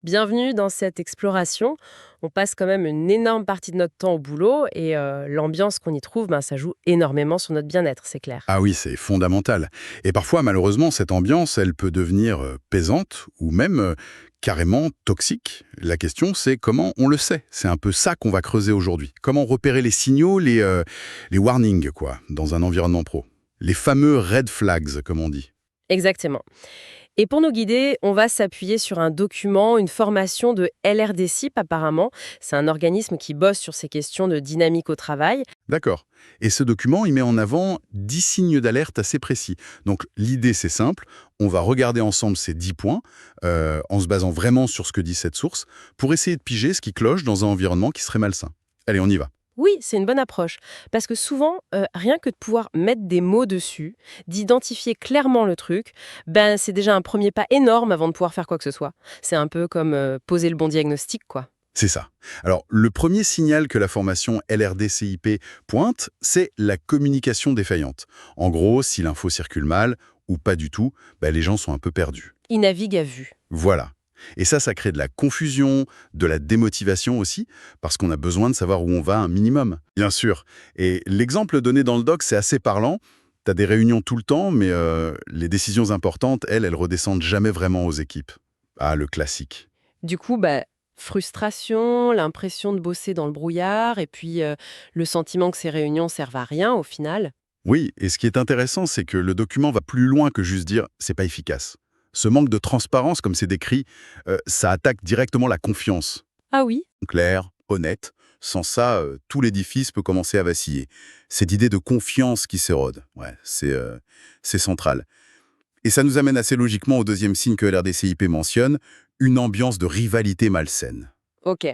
Bienvenue dans cette exploration. On passe quand même une énorme partie de notre temps au boulot et l'ambiance qu'on y trouve, ça joue énormément sur notre bien-être, c'est clair. Ah oui, c'est fondamental. Et parfois, malheureusement, cette ambiance, elle peut devenir pesante ou même carrément toxique. La question, c'est comment on le sait. C'est un peu ça qu'on va creuser aujourd'hui. Comment repérer les signaux, les warnings, quoi, dans un environnement pro. Les fameux red flags, comme on dit. Exactement. Et pour nous guider, on va s'appuyer sur un document, une formation de LRDCIP apparemment. C'est un organisme qui bosse sur ces questions de dynamique au travail. D'accord. Et ce document, il met en avant 10 signes d'alerte assez précis. Donc l'idée, c'est simple. On va regarder ensemble ces 10 points, en se basant vraiment sur ce que dit cette source, pour essayer de piger ce qui cloche dans un environnement qui serait malsain. Allez, on y va. Oui, c'est une bonne approche. Parce que souvent, rien que de pouvoir mettre des mots dessus, d'identifier clairement le truc, c'est déjà un premier pas énorme avant de pouvoir faire quoi que ce soit. C'est un peu comme poser le bon diagnostic, quoi. C'est ça. Alors, le premier signal que la formation LRDCIP pointe, c'est la communication défaillante. En gros, si l'info circule mal, ou pas du tout, les gens sont un peu perdus. Il navigue à vue. Voilà. Et ça crée de la confusion, de la démotivation aussi, parce qu'on a besoin de savoir où on va un minimum. Bien sûr. Et l'exemple donné dans le doc, c'est assez parlant. T'as des réunions tout le temps, mais les décisions importantes, elles redescendent jamais vraiment aux équipes. Ah, le classique. Du coup, frustration, l'impression de bosser dans le brouillard, et puis le sentiment que ces réunions servent à rien au final. Oui, et ce qui est intéressant, c'est que le document va plus loin que juste dire « c'est pas efficace ». Ce manque de transparence, comme c'est décrit, ça attaque directement la confiance. Ah oui. Claire, honnête. Sans ça, tout l'édifice peut commencer à vaciller. Cette idée de confiance qui s'érode, ouais, c'est central. Et ça nous amène assez logiquement au deuxième signe que l'RDCIP mentionne, une ambiance de rivalité malsaine. Ok.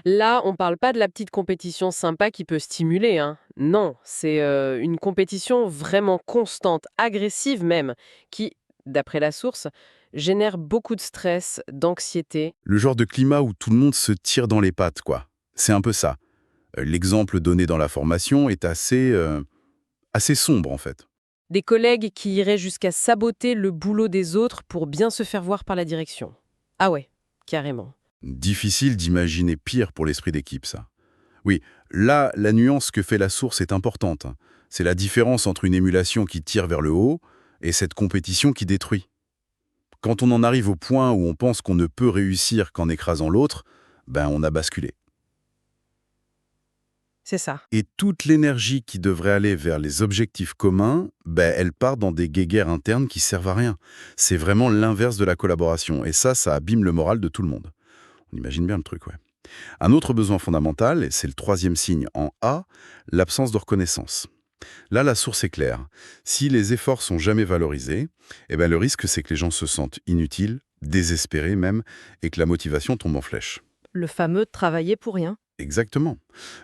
Là, on parle pas de la petite compétition sympa qui peut stimuler, hein. Non, c'est une compétition vraiment constante, agressive même, qui, d'après la source, génère beaucoup de stress, d'anxiété. Le genre de climat où tout le monde se tire dans les pattes, quoi. C'est un peu ça. L'exemple donné dans la formation est assez sombre, en fait. Des collègues qui iraient jusqu'à saboter le boulot des autres pour bien se faire voir par la direction. Ah ouais, carrément. Difficile d'imaginer pire pour l'esprit d'équipe, ça. Oui, là, la nuance que fait la source est importante. C'est la différence entre une émulation qui tire vers le haut et cette compétition qui détruit. Quand on en arrive au point où on pense qu'on ne peut réussir qu'en écrasant l'autre, on a basculé. C'est ça. Et toute l'énergie qui devrait aller vers les objectifs communs, elle part dans des guéguerres internes qui servent à rien. C'est vraiment l'inverse de la collaboration. Et ça abîme le moral de tout le monde. On imagine bien le truc, ouais. Un autre besoin fondamental, et c'est le troisième signe en A, l'absence de reconnaissance. Là, la source est claire. Si les efforts sont jamais valorisés, le risque, c'est que les gens se sentent inutiles, désespérés même, et que la motivation tombe en flèche. Le fameux travailler pour rien. Exactement.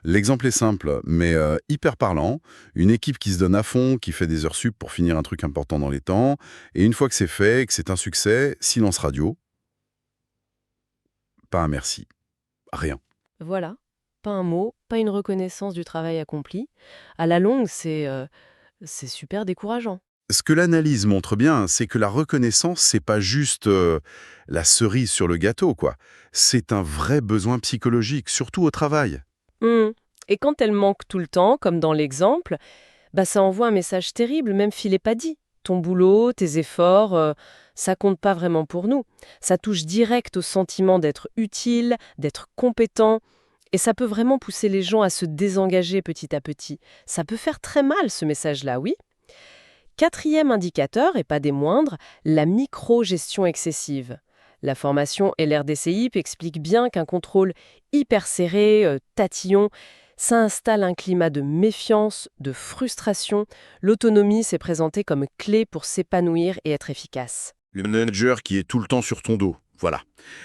L'exemple est simple, mais hyper parlant. Une équipe qui se donne à fond, qui fait des heures sup pour finir un truc important dans les temps, et une fois que c'est fait, et que c'est un succès, silence radio, pas un merci, rien. Voilà. Pas un mot, pas une reconnaissance du travail accompli. À la longue, c'est super décourageant. Ce que l'analyse montre bien, c'est que la reconnaissance, c'est pas juste la cerise sur le gâteau, quoi. C'est un vrai besoin psychologique, surtout au travail. Hmm. Et quand elle manque tout le temps, comme dans l'exemple, ça envoie un message terrible, même s'il n'est pas dit. Ton boulot, tes efforts, ça compte pas vraiment pour nous. Ça touche direct au sentiment d'être utile, d'être compétent, et ça peut vraiment pousser les gens à se désengager petit à petit. Ça peut faire très mal ce message-là, oui. Quatrième indicateur, et pas des moindres, la micro-gestion excessive. La formation LRDCIP explique bien qu'un contrôle hyper serré, tatillon, ça installe un climat de méfiance, de frustration. L'autonomie s'est présentée comme clé pour s'épanouir et être efficace. Le manager qui est tout le temps sur ton dos, voilà.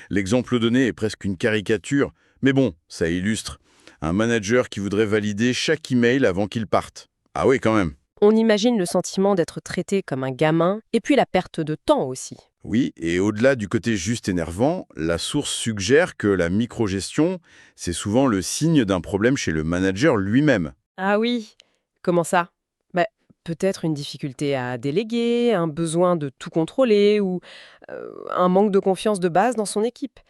L'exemple donné est presque une caricature, mais bon, ça illustre. Un manager qui voudrait valider chaque email avant qu'il parte. Ah oui, quand même. On imagine le sentiment d'être traité comme un gamin, et puis la perte de temps aussi. Oui, et au-delà du côté juste énervant, la source suggère que la microgestion, c'est souvent le signe d'un problème chez le manager lui-même. Ah oui, comment ça? Bah, peut-être une difficulté à déléguer, un besoin de tout contrôler ou un manque de confiance de base dans son équipe.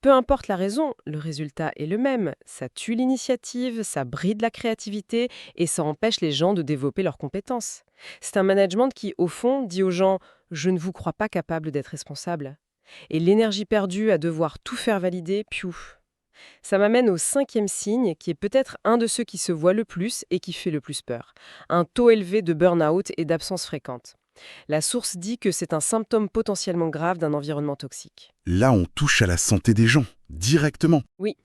Peu importe la raison, le résultat est le même. Ça tue l'initiative, ça bride la créativité et ça empêche les gens de développer leurs compétences. C'est un management qui, au fond, dit aux gens: «Je ne vous crois pas capable d'être responsable». Et l'énergie perdue à devoir tout faire valider, piou. Ça m'amène au cinquième signe, qui est peut-être un de ceux qui se voit le plus et qui fait le plus peur. Un taux élevé de burn-out et d'absence fréquente. La source dit que c'est un symptôme potentiellement grave d'un environnement toxique. Là, on touche à la santé des gens, directement. Oui,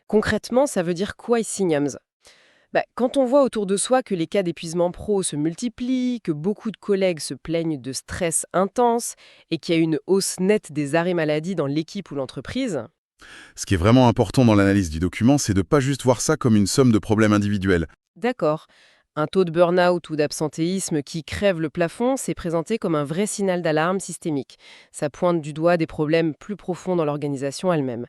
concrètement, ça veut dire quoi ici, Niams? Quand on voit autour de soi que les cas d'épuisement pro se multiplient, que beaucoup de collègues se plaignent de stress intense et qu'il y a une hausse nette des arrêts maladie dans l'équipe ou l'entreprise, Ce qui est vraiment important dans l'analyse du document, c'est de pas juste voir ça comme une somme de problèmes individuels. d'accord. Un taux de burn-out ou d'absentéisme qui crève le plafond, c'est présenté comme un vrai signal d'alarme systémique. Ça pointe du doigt des problèmes plus profonds dans l'organisation elle-même.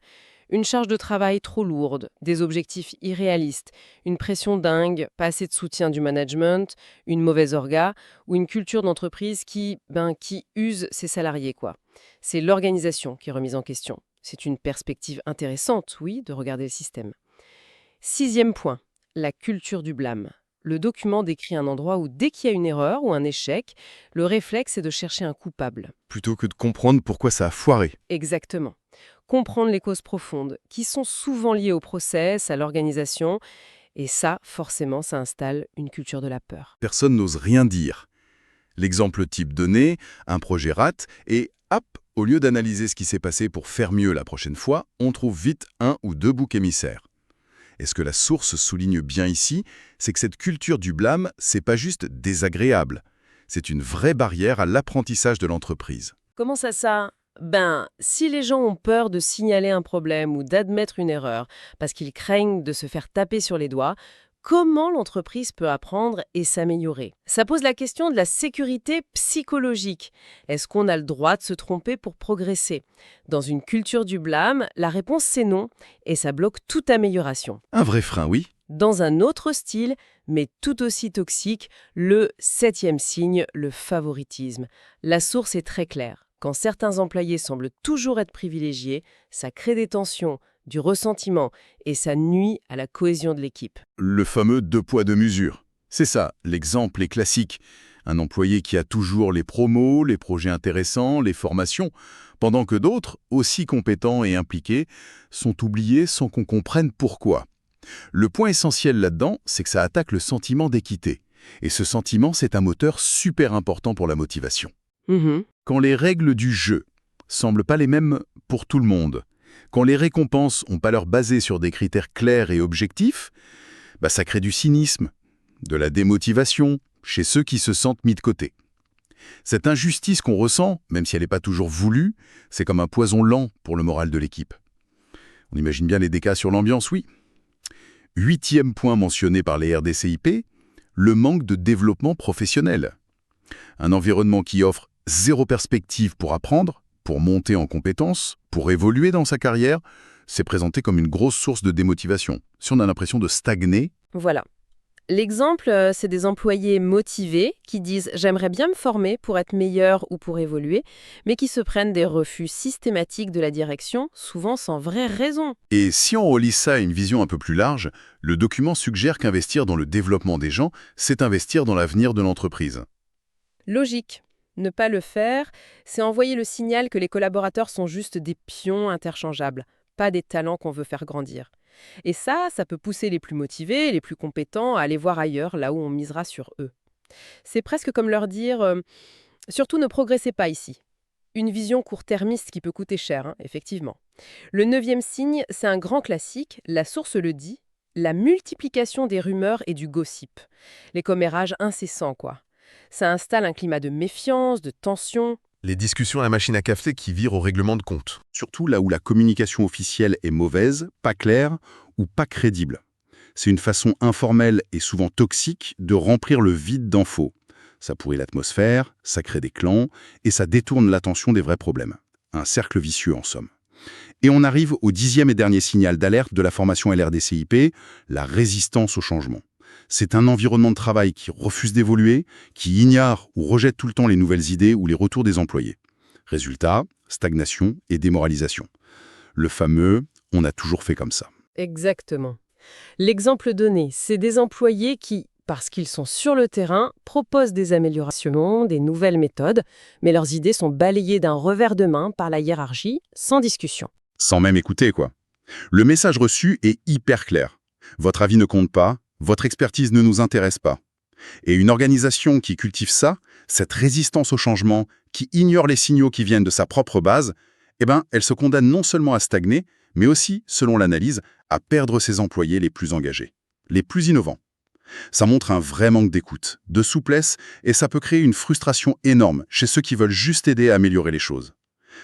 Une charge de travail trop lourde, des objectifs irréalistes, une pression dingue, pas assez de soutien du management, une mauvaise orga ou une culture d'entreprise qui use ses salariés, quoi. C'est l'organisation qui est remise en question. C'est une perspective intéressante, oui, de regarder le système. Sixième point, la culture du blâme. Le document décrit un endroit où, dès qu'il y a une erreur ou un échec, le réflexe est de chercher un coupable. Plutôt que de comprendre pourquoi ça a foiré. Exactement. Comprendre les causes profondes, qui sont souvent liées au process, à l'organisation, et ça, forcément, ça installe une culture de la peur. Personne n'ose rien dire. L'exemple type donné, un projet rate, et hop, au lieu d'analyser ce qui s'est passé pour faire mieux la prochaine fois, on trouve vite un ou deux boucs émissaires. Et ce que la source souligne bien ici, c'est que cette culture du blâme, c'est pas juste désagréable. C'est une vraie barrière à l'apprentissage de l'entreprise. Comment ça? Si les gens ont peur de signaler un problème ou d'admettre une erreur parce qu'ils craignent de se faire taper sur les doigts, comment l'entreprise peut apprendre et s'améliorer? Ça pose la question de la sécurité psychologique. Est-ce qu'on a le droit de se tromper pour progresser? Dans une culture du blâme, la réponse c'est non, et ça bloque toute amélioration. Un vrai frein, oui. Dans un autre style, mais tout aussi toxique, le septième signe, le favoritisme. La source est très claire. Quand certains employés semblent toujours être privilégiés, ça crée des tensions, du ressentiment, et ça nuit à la cohésion de l'équipe. Le fameux deux poids deux mesures. C'est ça, l'exemple est classique. Un employé qui a toujours les promos, les projets intéressants, les formations, pendant que d'autres, aussi compétents et impliqués, sont oubliés sans qu'on comprenne pourquoi. Le point essentiel là-dedans, c'est que ça attaque le sentiment d'équité. Et ce sentiment, c'est un moteur super important pour la motivation. Quand les règles du jeu semblent pas les mêmes pour tout le monde, quand les récompenses ont pas l'air basées sur des critères clairs et objectifs, ça crée du cynisme, de la démotivation chez ceux qui se sentent mis de côté. Cette injustice qu'on ressent, même si elle n'est pas toujours voulue, c'est comme un poison lent pour le moral de l'équipe. On imagine bien les dégâts sur l'ambiance, oui. Huitième point mentionné par les RDCIP, le manque de développement professionnel. Un environnement qui offre zéro perspective pour apprendre, pour monter en compétences, pour évoluer dans sa carrière, c'est présenté comme une grosse source de démotivation. Si on a l'impression de stagner... Voilà. L'exemple, c'est des employés motivés qui disent « j'aimerais bien me former pour être meilleur ou pour évoluer », mais qui se prennent des refus systématiques de la direction, souvent sans vraie raison. Et si on relie ça à une vision un peu plus large, le document suggère qu'investir dans le développement des gens, c'est investir dans l'avenir de l'entreprise. Logique. Ne pas le faire, c'est envoyer le signal que les collaborateurs sont juste des pions interchangeables, pas des talents qu'on veut faire grandir. Et ça peut pousser les plus motivés, les plus compétents à aller voir ailleurs, là où on misera sur eux. C'est presque comme leur dire surtout ne progressez pas ici. Une vision court-termiste qui peut coûter cher, effectivement. Le neuvième signe, c'est un grand classique, la source le dit, la multiplication des rumeurs et du gossip. Les commérages incessants, quoi. Ça installe un climat de méfiance, de tension. Les discussions à la machine à café qui virent au règlement de compte. Surtout là où la communication officielle est mauvaise, pas claire ou pas crédible. C'est une façon informelle et souvent toxique de remplir le vide d'infos. Ça pourrit l'atmosphère, ça crée des clans et ça détourne l'attention des vrais problèmes. Un cercle vicieux en somme. Et on arrive au 10e et dernier signal d'alerte de la formation LRDCIP, la résistance au changement. C'est un environnement de travail qui refuse d'évoluer, qui ignore ou rejette tout le temps les nouvelles idées ou les retours des employés. Résultat, stagnation et démoralisation. Le fameux « on a toujours fait comme ça ». Exactement. L'exemple donné, c'est des employés qui, parce qu'ils sont sur le terrain, proposent des améliorations, des nouvelles méthodes, mais leurs idées sont balayées d'un revers de main par la hiérarchie, sans discussion. Sans même écouter, quoi. Le message reçu est hyper clair. Votre avis ne compte pas, votre expertise ne nous intéresse pas. Et une organisation qui cultive ça, cette résistance au changement, qui ignore les signaux qui viennent de sa propre base, eh ben, elle se condamne non seulement à stagner, mais aussi, selon l'analyse, à perdre ses employés les plus engagés, les plus innovants. Ça montre un vrai manque d'écoute, de souplesse, et ça peut créer une frustration énorme chez ceux qui veulent juste aider à améliorer les choses.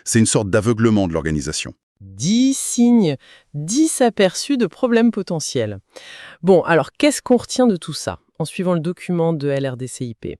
C'est une sorte d'aveuglement de l'organisation. 10 signes, 10 aperçus de problèmes potentiels. Bon, alors qu'est-ce qu'on retient de tout ça, en suivant le document de LRDCIP?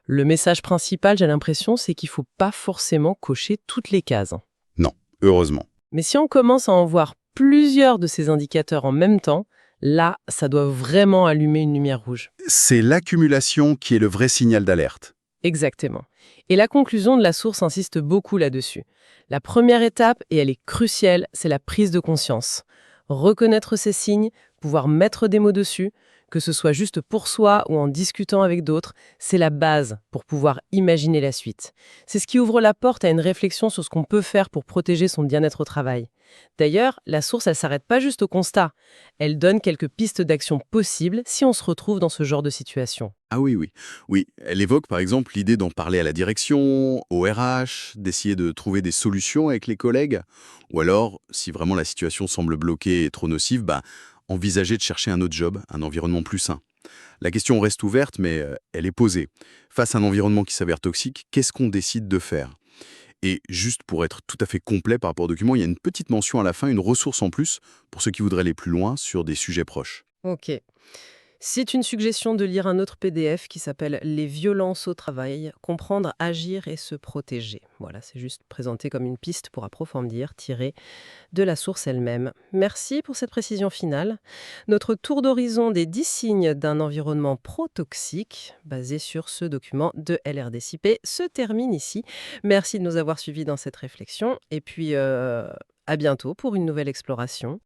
Le message principal, j'ai l'impression, c'est qu'il ne faut pas forcément cocher toutes les cases. Non, heureusement. Mais si on commence à en voir plusieurs de ces indicateurs en même temps, là, ça doit vraiment allumer une lumière rouge. C'est l'accumulation qui est le vrai signal d'alerte. Exactement. Et la conclusion de la source insiste beaucoup là-dessus. La première étape, et elle est cruciale, c'est la prise de conscience. Reconnaître ces signes, pouvoir mettre des mots dessus, que ce soit juste pour soi ou en discutant avec d'autres, c'est la base pour pouvoir imaginer la suite. C'est ce qui ouvre la porte à une réflexion sur ce qu'on peut faire pour protéger son bien-être au travail. D'ailleurs, la source, elle ne s'arrête pas juste au constat. Elle donne quelques pistes d'action possibles si on se retrouve dans ce genre de situation. Ah oui, oui. Oui, elle évoque par exemple l'idée d'en parler à la direction, au RH, d'essayer de trouver des solutions avec les collègues. Ou alors, si vraiment la situation semble bloquée et trop nocive, envisager de chercher un autre job, un environnement plus sain. La question reste ouverte, mais elle est posée. Face à un environnement qui s'avère toxique, qu'est-ce qu'on décide de faire? Et juste pour être tout à fait complet par rapport au document, il y a une petite mention à la fin, une ressource en plus, pour ceux qui voudraient aller plus loin sur des sujets proches. Ok. C'est une suggestion de lire un autre PDF qui s'appelle Les violences au travail, comprendre, agir et se protéger. Voilà, c'est juste présenté comme une piste pour approfondir, tirée de la source elle-même. Merci pour cette précision finale. Notre tour d'horizon des 10 signes d'un environnement pro-toxique, basé sur ce document de LRDCP, se termine ici. Merci de nous avoir suivis dans cette réflexion et puis à bientôt pour une nouvelle exploration.